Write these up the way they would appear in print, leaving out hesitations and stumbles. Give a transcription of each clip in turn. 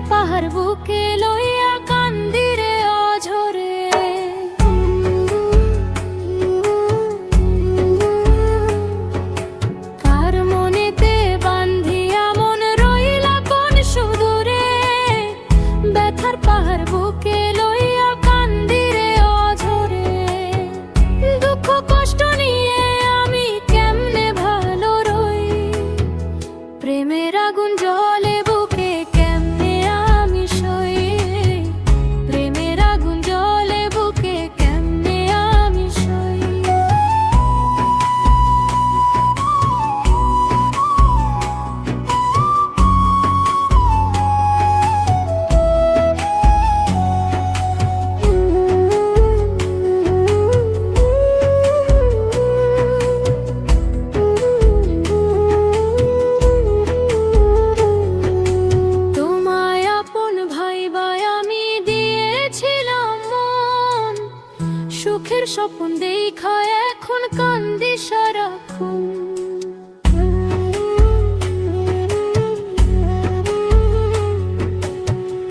পাহাড় বুকে লইয়া কান্দিরে অঝরে, কার মনেতে বান্ধিয়া মন রইলা কোন সুদূরে, ব্যথার পাহাড় বুকে লইয়া কান্দিরে অঝরে। দুঃখ কষ্ট নিয়ে আমি কেমনে ভালো রই, প্রেমের আগুন জ্বলে বুকে কেমনে আমি সই, প্রেমের আগুন জ্বলে বুকে কেমনে আমি সই। সুখের স্বপ্ন দেখা এখন কান্দি সারাক্ষণ,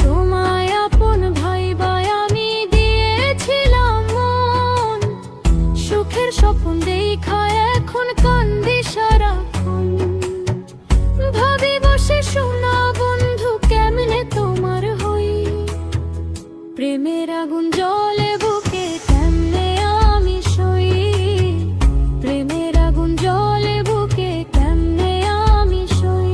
তোমায় আপন ভাইবা আমি দিয়েছিলাম মন, সুখের স্বপ্ন দেখা এখন কান্দি সারাক্ষণ। ভাবি বসে শোনা বন্ধু কেমনে তোমার হই, প্রেমের আগুন জ্বলে বুকে কেমনে আমি সই, প্রেমের আগুন জ্বলে বুকে কেমনে আমি সই।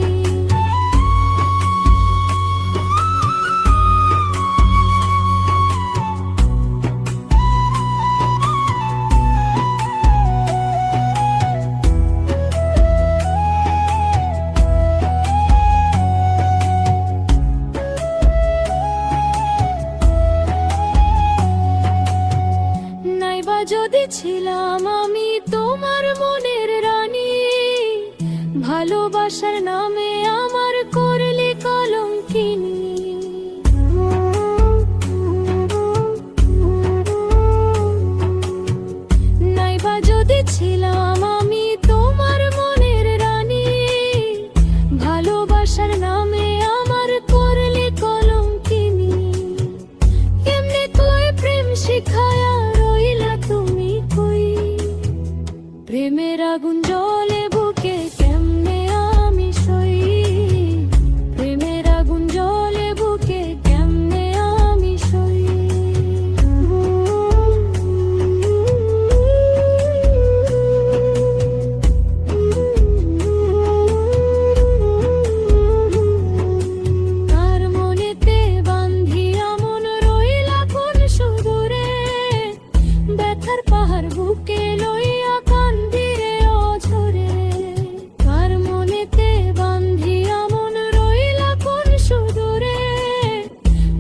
যদি ছিলাম আমি তোমার মনের রানী, ভালোবাসার নামে আমার করলে কলঙ্কিনী। নাইবা যদি ছিলাম আমি তোমার মনের রানী, ভালোবাসার নামে আমার করলে কলঙ্কিনী। কেমনে কই প্রেম শিখায়া তুমি কই, প্রেমের আগুন জ্বলে বুকে কেমনে আমি সই, প্রেমের আগুন জ্বলে বুকে কেমনে আমি সই। কার মনেতে বান্ধিয়া মন রইলা কোন সুদূরে, ব্যথার পাহাড় বুকে লইয়া কান্দিরে অঝরে। কার মনেতে বান্ধিয়া মন রইলা কোন সুদূরে,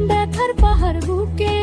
ব্যথার পাহাড় বুকে